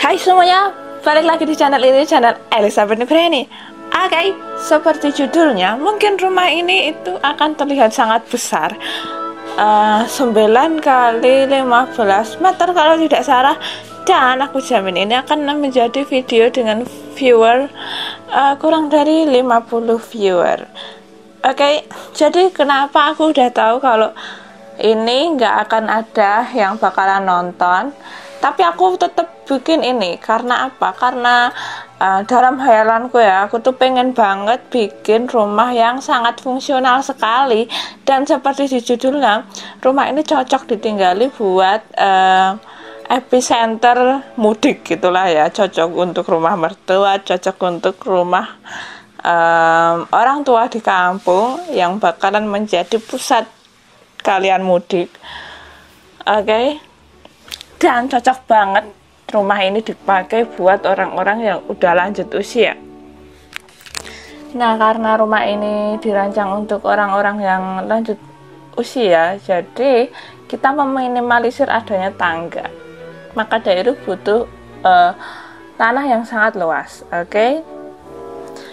Hai semuanya, balik lagi di channel ini, channel Elizabeth Nugreni. Oke, seperti judulnya, mungkin rumah ini itu akan terlihat sangat besar, 9 kali 15 meter kalau tidak salah. Dan aku jamin ini akan menjadi video dengan viewer kurang dari 50 viewer. Oke, jadi kenapa aku udah tahu kalau ini nggak akan ada yang bakalan nonton, tapi aku tetap bikin ini karena apa? Karena dalam hayalanku ya, aku tuh pengen banget bikin rumah yang sangat fungsional sekali. Dan seperti di judulnya, rumah ini cocok ditinggali buat epicenter mudik gitulah ya. Cocok untuk rumah mertua, cocok untuk rumah orang tua di kampung yang bakalan menjadi pusat kalian mudik. Oke. Dan cocok banget rumah ini dipakai buat orang-orang yang udah lanjut usia. Nah, karena rumah ini dirancang untuk orang-orang yang lanjut usia, jadi kita meminimalisir adanya tangga. Maka dari itu butuh tanah yang sangat luas. Oke.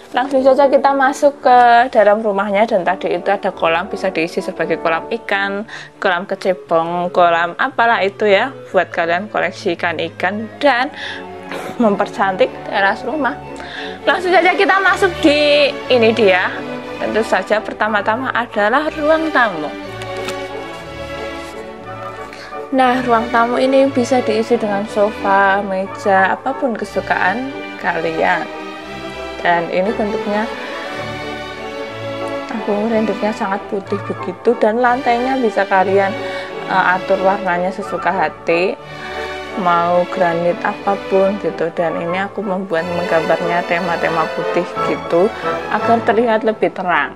Langsung saja kita masuk ke dalam rumahnya. Dan tadi itu ada kolam, bisa diisi sebagai kolam ikan, kolam kecebong, kolam apalah itu ya, buat kalian koleksi ikan-ikan dan mempercantik teras rumah. Langsung saja kita masuk di ini dia. Tentu saja pertama-tama adalah ruang tamu. Nah, ruang tamu ini bisa diisi dengan sofa, meja, apapun kesukaan kalian. Dan ini bentuknya, aku rendernya sangat putih begitu, dan lantainya bisa kalian atur warnanya sesuka hati, mau granit apapun gitu. Dan ini aku menggambarnya tema-tema putih gitu agar terlihat lebih terang.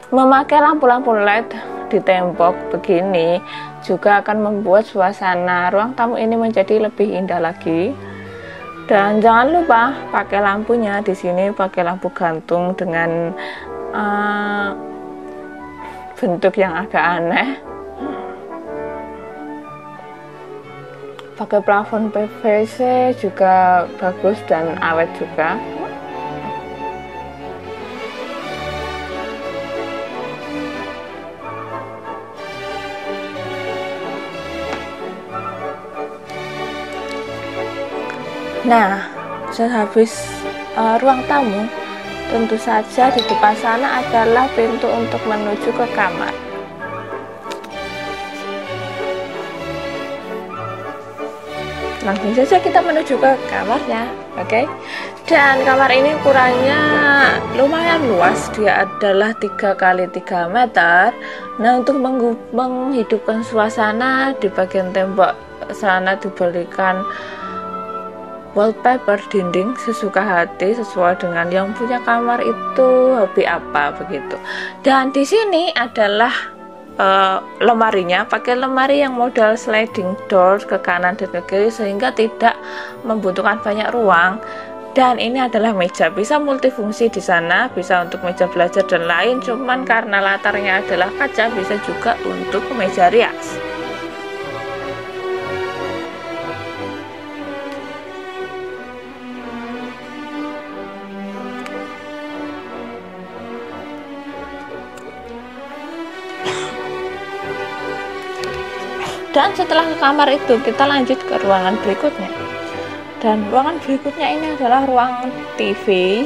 Memakai lampu-lampu LED di tembok begini juga akan membuat suasana ruang tamu ini menjadi lebih indah lagi. Dan jangan lupa pakai lampunya di sini, pakai lampu gantung dengan bentuk yang agak aneh. Pakai plafon PVC juga bagus dan awet juga. Nah, sehabis ruang tamu, tentu saja di depan sana adalah pintu untuk menuju ke kamar. Langsung saja kita menuju ke kamarnya, oke? Dan kamar ini ukurannya lumayan luas, dia adalah 3 kali 3 meter. Nah, untuk menghidupkan suasana, di bagian tembok sana diberikan wallpaper dinding sesuka hati sesuai dengan yang punya kamar itu hobi apa begitu. Dan di sini adalah lemarinya, pakai lemari yang model sliding door ke kanan dan ke kiri sehingga tidak membutuhkan banyak ruang. Dan ini adalah meja, bisa multifungsi di sana, bisa untuk meja belajar dan lain. Cuman karena latarnya adalah kaca, bisa juga untuk meja rias. Dan setelah ke kamar itu, kita lanjut ke ruangan berikutnya. Dan ruangan berikutnya ini adalah ruang TV.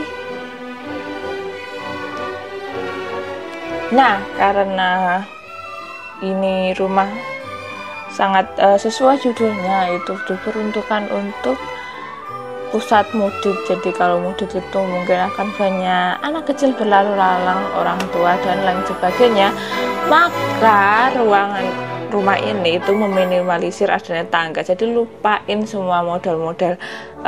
Nah, karena ini rumah sangat sesuai judulnya, itu diperuntukkan untuk pusat mudik. Jadi kalau mudik itu mungkin akan banyak anak kecil berlalu lalang, orang tua dan lain sebagainya. Maka rumah ini itu meminimalisir adanya tangga, jadi lupain semua model-model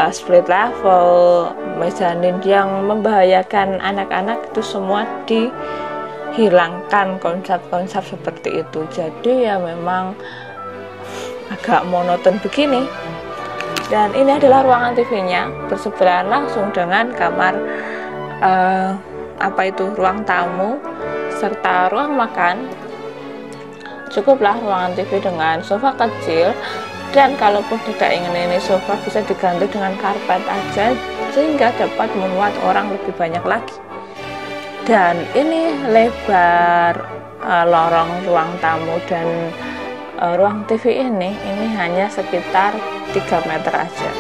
split level, mezanin yang membahayakan anak-anak, itu semua dihilangkan konsep-konsep seperti itu. Jadi ya memang agak monoton begini. Dan ini adalah ruangan TV-nya, bersebelahan langsung dengan kamar ruang tamu serta ruang makan. Cukuplah ruangan TV dengan sofa kecil Dan kalaupun tidak ingin ini sofa, bisa diganti dengan karpet aja sehingga dapat memuat orang lebih banyak lagi. Dan ini lebar lorong ruang tamu dan ruang TV ini hanya sekitar 3 meter aja.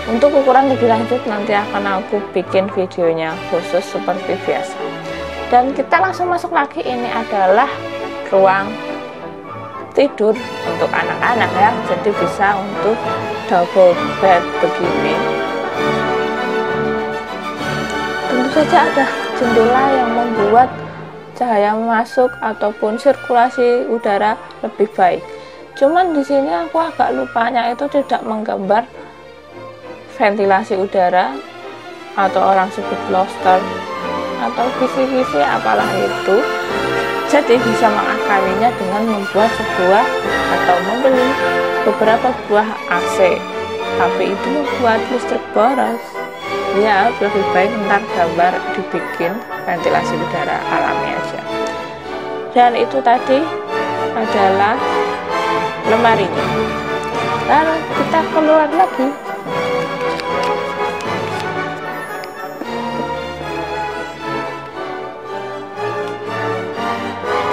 Untuk ukuran lebih lanjut nanti akan aku bikin videonya khusus seperti biasa. Dan kita langsung masuk lagi, ini adalah ruang tidur untuk anak-anak ya, jadi bisa untuk double bed begini. Tentu saja ada jendela yang membuat cahaya masuk ataupun sirkulasi udara lebih baik. Cuman di sini aku agak lupanya itu tidak menggambar ventilasi udara atau orang sebut lobster atau visi-visi apalah itu. Jadi bisa mengakalinya dengan membuat sebuah atau membeli beberapa buah AC, tapi itu membuat listrik boros. Ya, lebih baik ntar gambar dibikin ventilasi udara alami aja. Dan itu tadi adalah lemarinya. Lalu kita keluar lagi.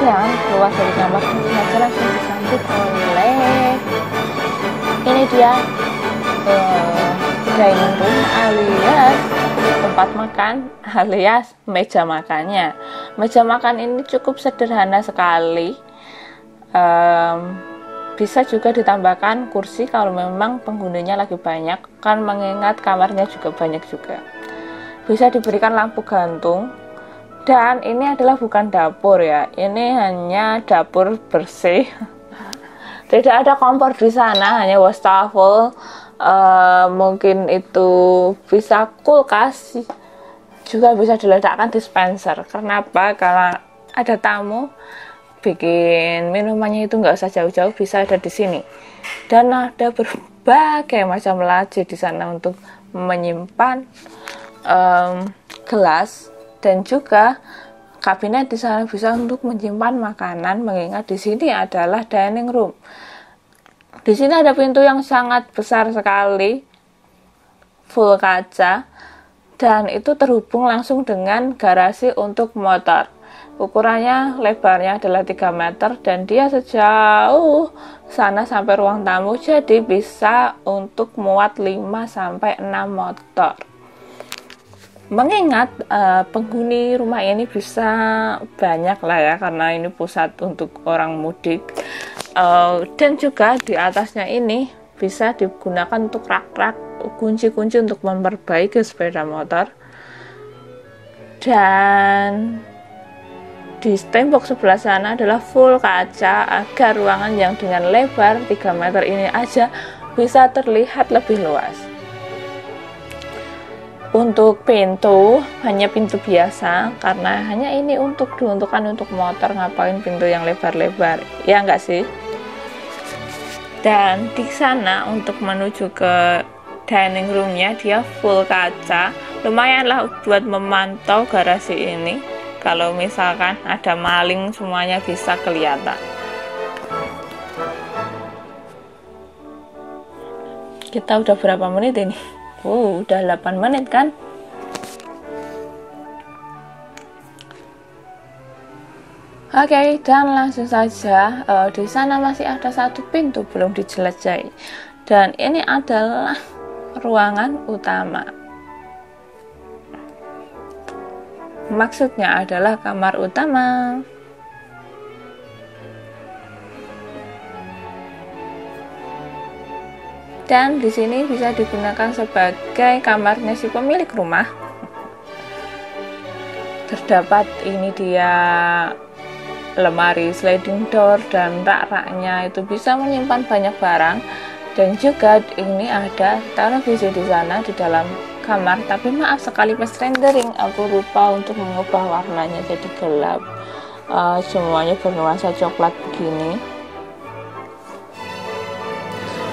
Dan keluar dari kamar tentu saja langsung disambut oleh ini dia dining room alias tempat makan alias meja makannya. Meja makan ini cukup sederhana sekali. Bisa juga ditambahkan kursi kalau memang penghuninya lagi banyak, kan mengingat kamarnya juga banyak juga. Bisa diberikan lampu gantung. Dan ini adalah bukan dapur ya, ini hanya dapur bersih. Tidak ada kompor di sana, hanya wastafel. Mungkin itu bisa kulkas, juga bisa diletakkan dispenser. Kenapa? Kalau ada tamu bikin minumannya itu nggak usah jauh-jauh, bisa ada di sini. Dan ada berbagai macam laci di sana untuk menyimpan gelas. Dan juga kabinet di sana bisa untuk menyimpan makanan, mengingat di sini adalah dining room. Di sini ada pintu yang sangat besar sekali, full kaca, dan itu terhubung langsung dengan garasi untuk motor. Ukurannya lebarnya adalah 3 meter dan dia sejauh sana sampai ruang tamu, jadi bisa untuk muat 5 sampai 6 motor. Mengingat penghuni rumah ini bisa banyak lah ya, karena ini pusat untuk orang mudik, dan juga di atasnya ini bisa digunakan untuk rak-rak kunci-kunci untuk memperbaiki sepeda motor. Dan di tembok sebelah sana adalah full kaca agar ruangan yang dengan lebar 3 meter ini aja bisa terlihat lebih luas. Untuk pintu, hanya pintu biasa, karena hanya ini diuntukkan untuk motor, ngapain pintu yang lebar-lebar, ya enggak sih? Dan di sana untuk menuju ke dining roomnya, dia full kaca, lumayanlah buat memantau garasi ini. Kalau misalkan ada maling, semuanya bisa kelihatan. Kita udah berapa menit ini? Udah 8 menit kan? Oke, dan langsung saja di sana masih ada satu pintu belum dijelajahi. Dan ini adalah ruangan utama. Maksudnya adalah kamar utama. Dan di sini bisa digunakan sebagai kamarnya si pemilik rumah. Terdapat ini dia lemari sliding door dan rak-raknya itu bisa menyimpan banyak barang. Dan juga ini ada televisi di sana di dalam kamar. Tapi maaf sekali pas rendering aku lupa untuk mengubah warnanya jadi gelap. Semuanya bernuansa coklat begini.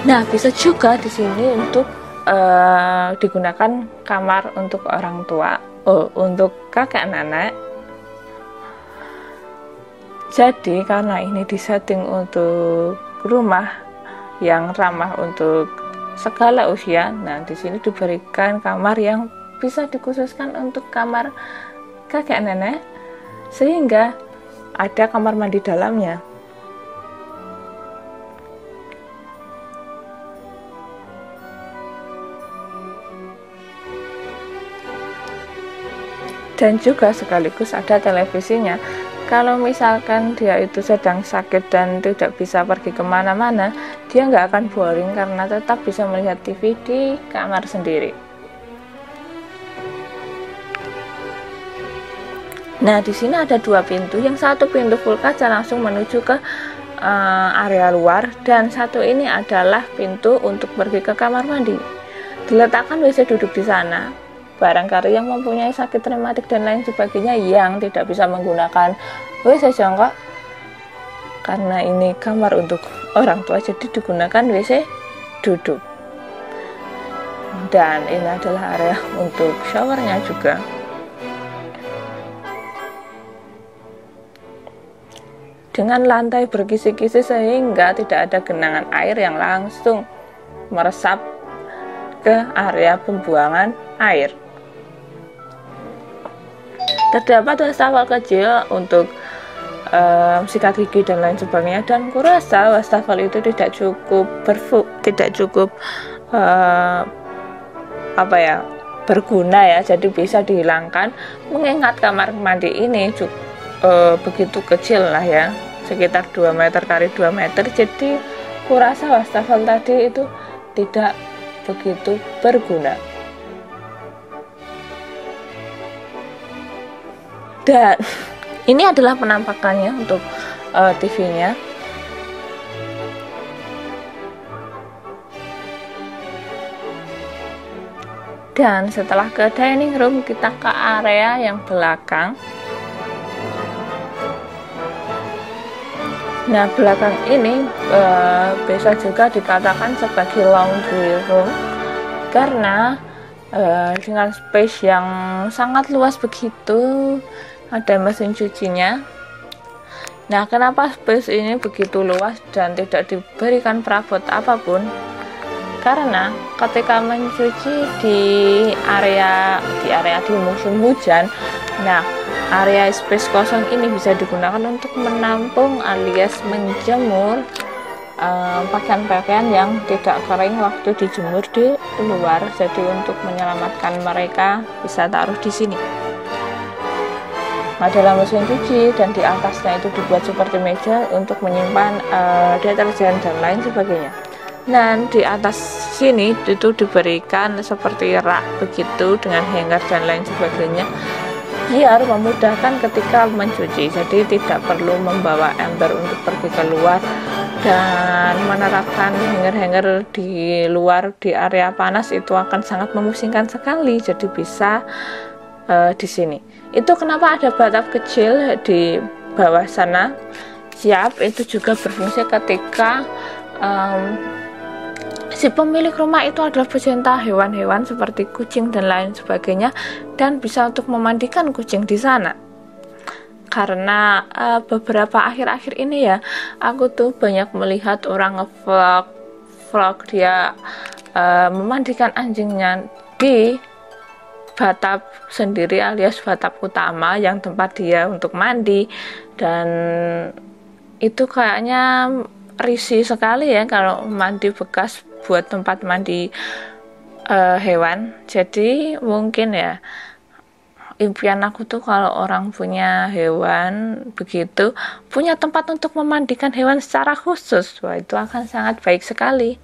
Nah, bisa juga di sini untuk digunakan kamar untuk orang tua, untuk kakek nenek. Jadi karena ini disetting untuk rumah yang ramah untuk segala usia. Nah, di sini diberikan kamar yang bisa dikhususkan untuk kamar kakek nenek, sehingga ada kamar mandi dalamnya. Dan juga sekaligus ada televisinya. Kalau misalkan dia itu sedang sakit dan tidak bisa pergi kemana-mana, dia nggak akan boring karena tetap bisa melihat TV di kamar sendiri. Nah, di sini ada dua pintu. Yang satu pintu full kaca langsung menuju ke area luar, dan satu ini adalah pintu untuk pergi ke kamar mandi. Diletakkan WC duduk di sana. Barangkali yang mempunyai sakit rematik dan lain sebagainya yang tidak bisa menggunakan WC jongkok, karena ini kamar untuk orang tua, jadi digunakan WC duduk. Dan ini adalah area untuk showernya juga. Dengan lantai berkisi-kisi sehingga tidak ada genangan air yang langsung meresap ke area pembuangan air. Terdapat wastafel kecil untuk sikat gigi dan lain sebagainya, dan kurasa wastafel itu tidak cukup berguna ya, jadi bisa dihilangkan, mengingat kamar mandi ini begitu kecil lah ya, sekitar 2 meter kali 2 meter, jadi kurasa wastafel tadi itu tidak begitu berguna. Dan ini adalah penampakannya untuk TV-nya. Dan setelah ke dining room, kita ke area yang belakang. Nah, belakang ini bisa juga dikatakan sebagai laundry room, karena dengan space yang sangat luas begitu, ada mesin cucinya. Nah, kenapa space ini begitu luas dan tidak diberikan perabot apapun? Karena ketika mencuci di area di musim hujan, nah area space kosong ini bisa digunakan untuk menampung alias menjemur pakaian-pakaian yang tidak kering waktu dijemur di luar. Jadi untuk menyelamatkan mereka bisa taruh di sini. Adalah mesin cuci, dan di atasnya itu dibuat seperti meja untuk menyimpan deterjen dan lain sebagainya. Dan di atas sini itu diberikan seperti rak begitu dengan hanger dan lain sebagainya, biar memudahkan ketika mencuci. Jadi tidak perlu membawa ember untuk pergi keluar, dan menerapkan hanger-hanger di luar di area panas itu akan sangat memusingkan sekali. Jadi bisa di sini. Itu kenapa ada bathtub kecil di bawah sana. Siap, itu juga berfungsi ketika si pemilik rumah itu adalah pecinta hewan-hewan seperti kucing dan lain sebagainya, dan bisa untuk memandikan kucing di sana. Karena beberapa akhir-akhir ini ya, aku tuh banyak melihat orang nge-vlog dia memandikan anjingnya di bathtub sendiri alias bathtub utama yang tempat dia untuk mandi, dan itu kayaknya risih sekali ya kalau mandi bekas buat tempat mandi hewan. Jadi mungkin ya impian aku tuh kalau orang punya hewan begitu, punya tempat untuk memandikan hewan secara khusus, wah itu akan sangat baik sekali.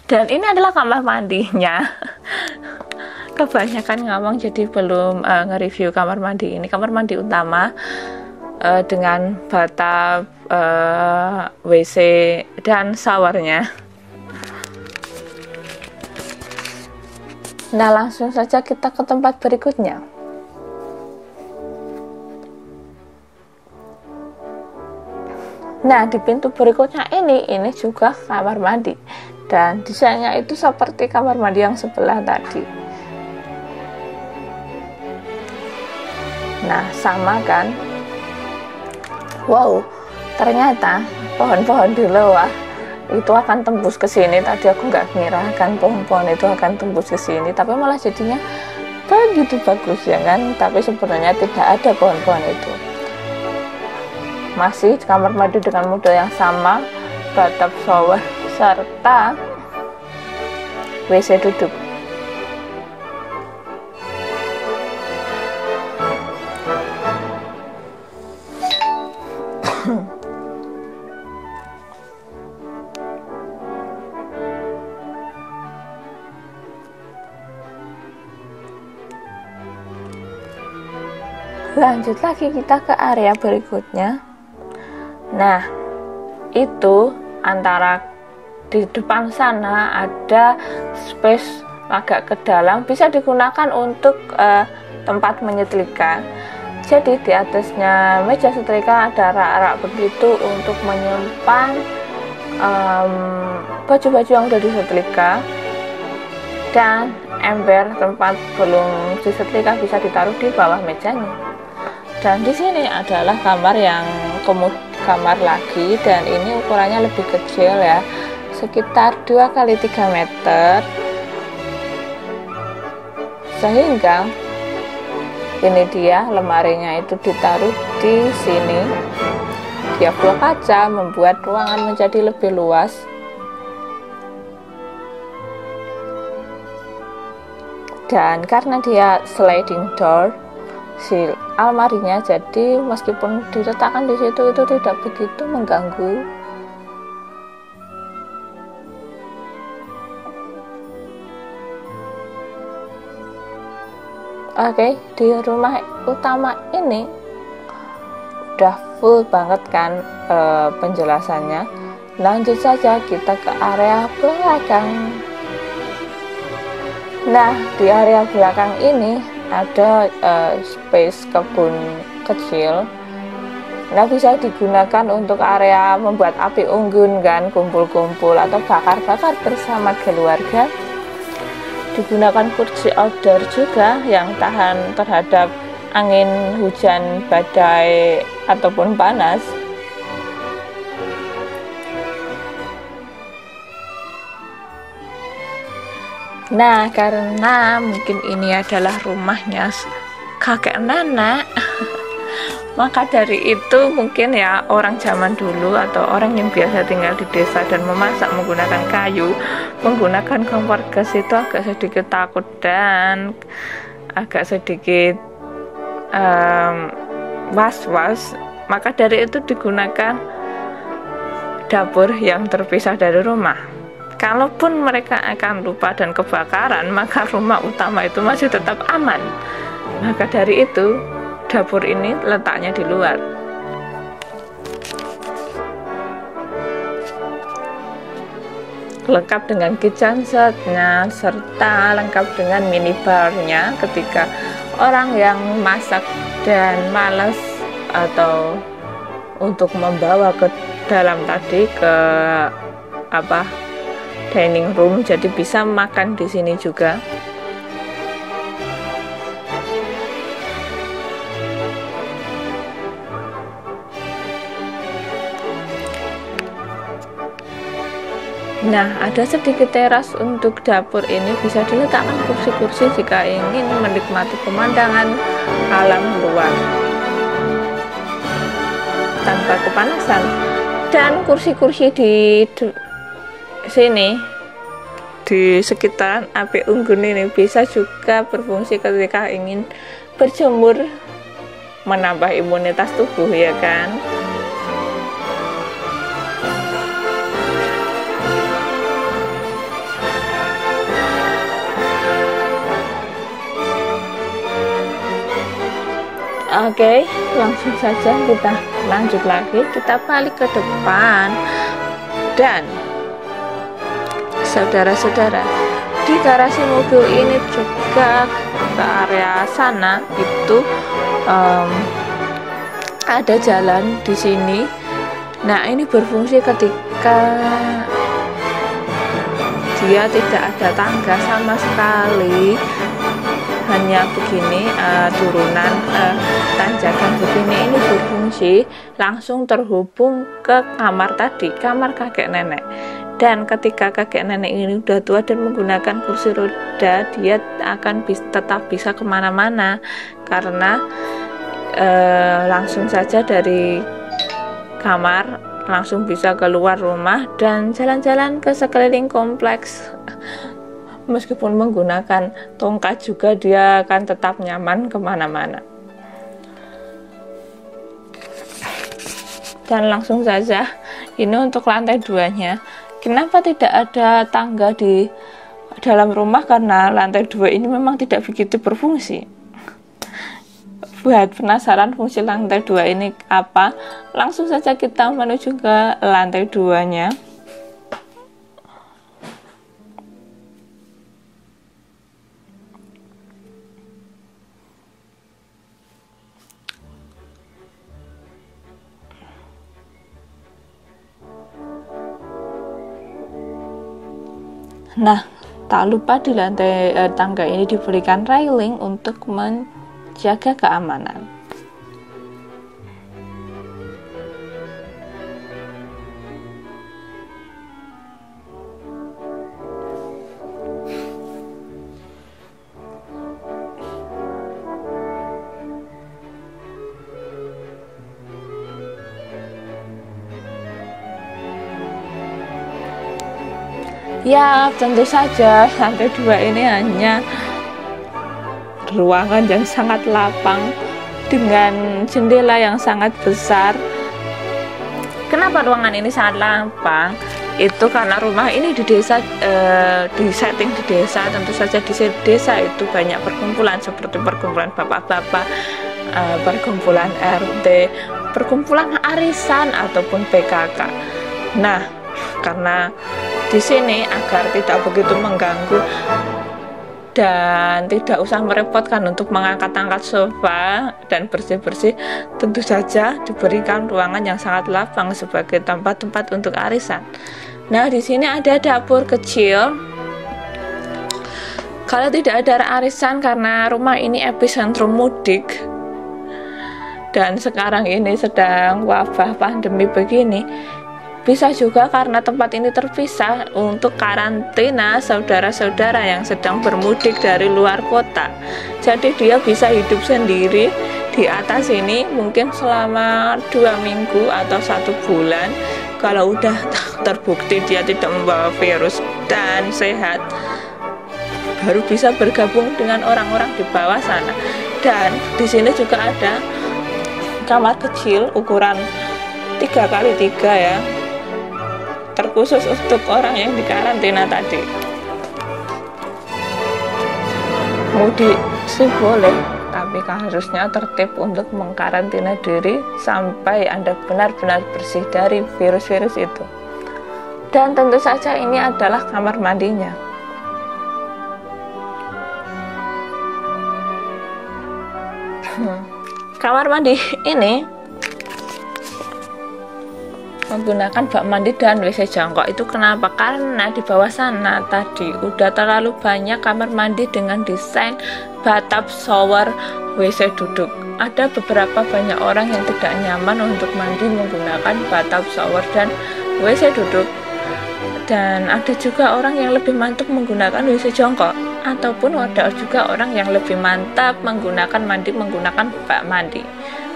Dan ini adalah kamar mandinya. Kebanyakan ngomong jadi belum nge-review kamar mandi ini. Kamar mandi utama dengan bathtub, WC dan showernya. Nah, langsung saja kita ke tempat berikutnya. Nah, di pintu berikutnya ini juga kamar mandi, dan desainnya itu seperti kamar mandi yang sebelah tadi. Nah, sama kan? Wow, ternyata pohon-pohon di bawah itu akan tembus ke sini. Tadi aku nggak ngira kan pohon-pohon itu akan tembus ke sini, tapi malah jadinya begitu bagus ya kan. Tapi sebenarnya tidak ada pohon-pohon itu. Masih kamar mandi dengan model yang sama, bathtub shower serta WC duduk. Lanjut lagi kita ke area berikutnya. Nah, itu antara di depan sana ada space agak ke dalam, bisa digunakan untuk tempat menyetrika. Jadi di atasnya meja setrika ada rak-rak begitu untuk menyimpan baju-baju yang udah disetrika, dan ember tempat belum disetrika bisa ditaruh di bawah mejanya. Dan di sini adalah kamar yang kamar lagi, dan ini ukurannya lebih kecil ya, sekitar 2 x 3 meter, sehingga ini dia lemarinya itu ditaruh di sini. Dia blok kaca membuat ruangan menjadi lebih luas. Dan karena dia sliding door, si almarinya, jadi meskipun diletakkan di situ itu tidak begitu mengganggu. Oke, di rumah utama ini udah full banget kan penjelasannya. Lanjut saja kita ke area belakang. Nah, di area belakang ini ada space kebun kecil. Nah, bisa digunakan untuk area membuat api unggun kan, kumpul-kumpul atau bakar-bakar bersama keluarga. Digunakan kursi outdoor juga yang tahan terhadap angin, hujan, badai ataupun panas. Nah, karena mungkin ini adalah rumahnya kakek nenek, maka dari itu mungkin ya orang zaman dulu atau orang yang biasa tinggal di desa dan memasak menggunakan kayu, menggunakan kompor gas itu agak sedikit takut dan agak sedikit was-was. Maka dari itu digunakan dapur yang terpisah dari rumah. Kalaupun mereka akan lupa dan kebakaran, maka rumah utama itu masih tetap aman. Maka dari itu dapur ini letaknya di luar. Lengkap dengan kitchen setnya serta lengkap dengan minibarnya ketika orang yang masak dan malas atau untuk membawa ke dalam tadi ke dining room, jadi bisa makan di sini juga. Nah, ada sedikit teras untuk dapur ini, bisa diletakkan kursi-kursi jika ingin menikmati pemandangan alam luar tanpa kepanasan. Dan kursi-kursi di sini di sekitaran api unggun ini bisa juga berfungsi ketika ingin berjemur, menambah imunitas tubuh ya kan. Oke, langsung saja kita lanjut lagi, kita balik ke depan. Dan saudara-saudara, di garasi mobil ini juga ke area sana itu ada jalan di sini. Nah, ini berfungsi ketika dia tidak ada tangga sama sekali. hanya begini, turunan tanjakan begini, ini berfungsi langsung terhubung ke kamar tadi, kamar kakek nenek. Dan ketika kakek nenek ini udah tua dan menggunakan kursi roda, dia akan tetap bisa kemana-mana, karena langsung saja dari kamar langsung bisa keluar rumah dan jalan-jalan ke sekeliling kompleks. Meskipun menggunakan tongkat juga dia akan tetap nyaman kemana-mana. Dan langsung saja, ini untuk lantai 2-nya. Kenapa tidak ada tangga di dalam rumah? Karena lantai 2 ini memang tidak begitu berfungsi. Buat penasaran fungsi lantai 2 ini apa? Langsung saja kita menuju ke lantai 2-nya. Nah, tak lupa di lantai tangga ini diberikan railing untuk menjaga keamanan. Ya, tentu saja lantai 2 ini hanya ruangan yang sangat lapang dengan jendela yang sangat besar. Kenapa ruangan ini sangat lapang? Itu karena rumah ini di desa, di setting di desa. Tentu saja di desa itu banyak perkumpulan seperti perkumpulan bapak-bapak, perkumpulan RT, perkumpulan arisan ataupun PKK. Nah, karena di sini agar tidak begitu mengganggu dan tidak usah merepotkan untuk mengangkat-angkat sofa dan bersih-bersih, tentu saja diberikan ruangan yang sangat lapang sebagai tempat-tempat untuk arisan. Nah, di sini ada dapur kecil. Kalau tidak ada arisan, karena rumah ini epicentrum mudik dan sekarang ini sedang wabah pandemi begini, bisa juga karena tempat ini terpisah untuk karantina saudara-saudara yang sedang bermudik dari luar kota. Jadi dia bisa hidup sendiri di atas ini mungkin selama 2 minggu atau 1 bulan. Kalau udah terbukti dia tidak membawa virus dan sehat, baru bisa bergabung dengan orang-orang di bawah sana. Dan di sini juga ada kamar kecil ukuran 3x3 ya, terkhusus untuk orang yang dikarantina tadi. Mudik sih boleh, tapi harusnya tertib untuk mengkarantina diri sampai Anda benar-benar bersih dari virus-virus itu. Dan tentu saja ini adalah kamar mandinya. Kamar mandi ini menggunakan bak mandi dan WC jongkok. Itu kenapa? Karena di bawah sana tadi udah terlalu banyak kamar mandi dengan desain bathtub, shower, WC duduk. Ada beberapa banyak orang yang tidak nyaman untuk mandi menggunakan bathtub, shower, dan WC duduk. Dan ada juga orang yang lebih mantap menggunakan WC jongkok, ataupun ada juga orang yang lebih mantap menggunakan bak mandi.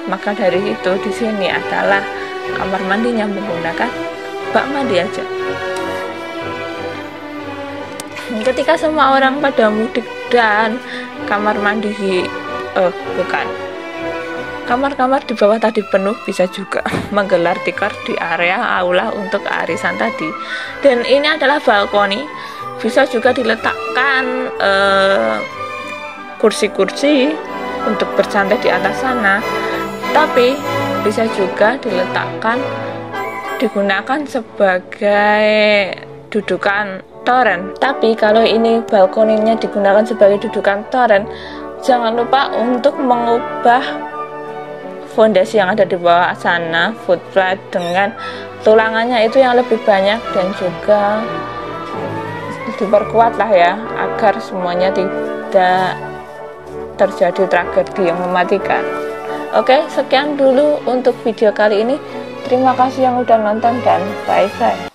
Maka dari itu di sini adalah kamar mandinya menggunakan bak mandi aja. Ketika semua orang pada mudik dan kamar di bawah tadi penuh, bisa juga menggelar tikar di area aula untuk arisan tadi. Dan ini adalah balkoni, bisa juga diletakkan kursi-kursi untuk bersantai di atas sana, tapi bisa juga digunakan sebagai dudukan toren. Tapi kalau ini balkoninya digunakan sebagai dudukan toren, jangan lupa untuk mengubah fondasi yang ada di bawah sana, footplate, dengan tulangannya itu yang lebih banyak, dan juga diperkuat lah ya, agar semuanya tidak terjadi tragedi yang mematikan. Oke, sekian dulu untuk video kali ini. Terima kasih yang udah nonton dan bye-bye.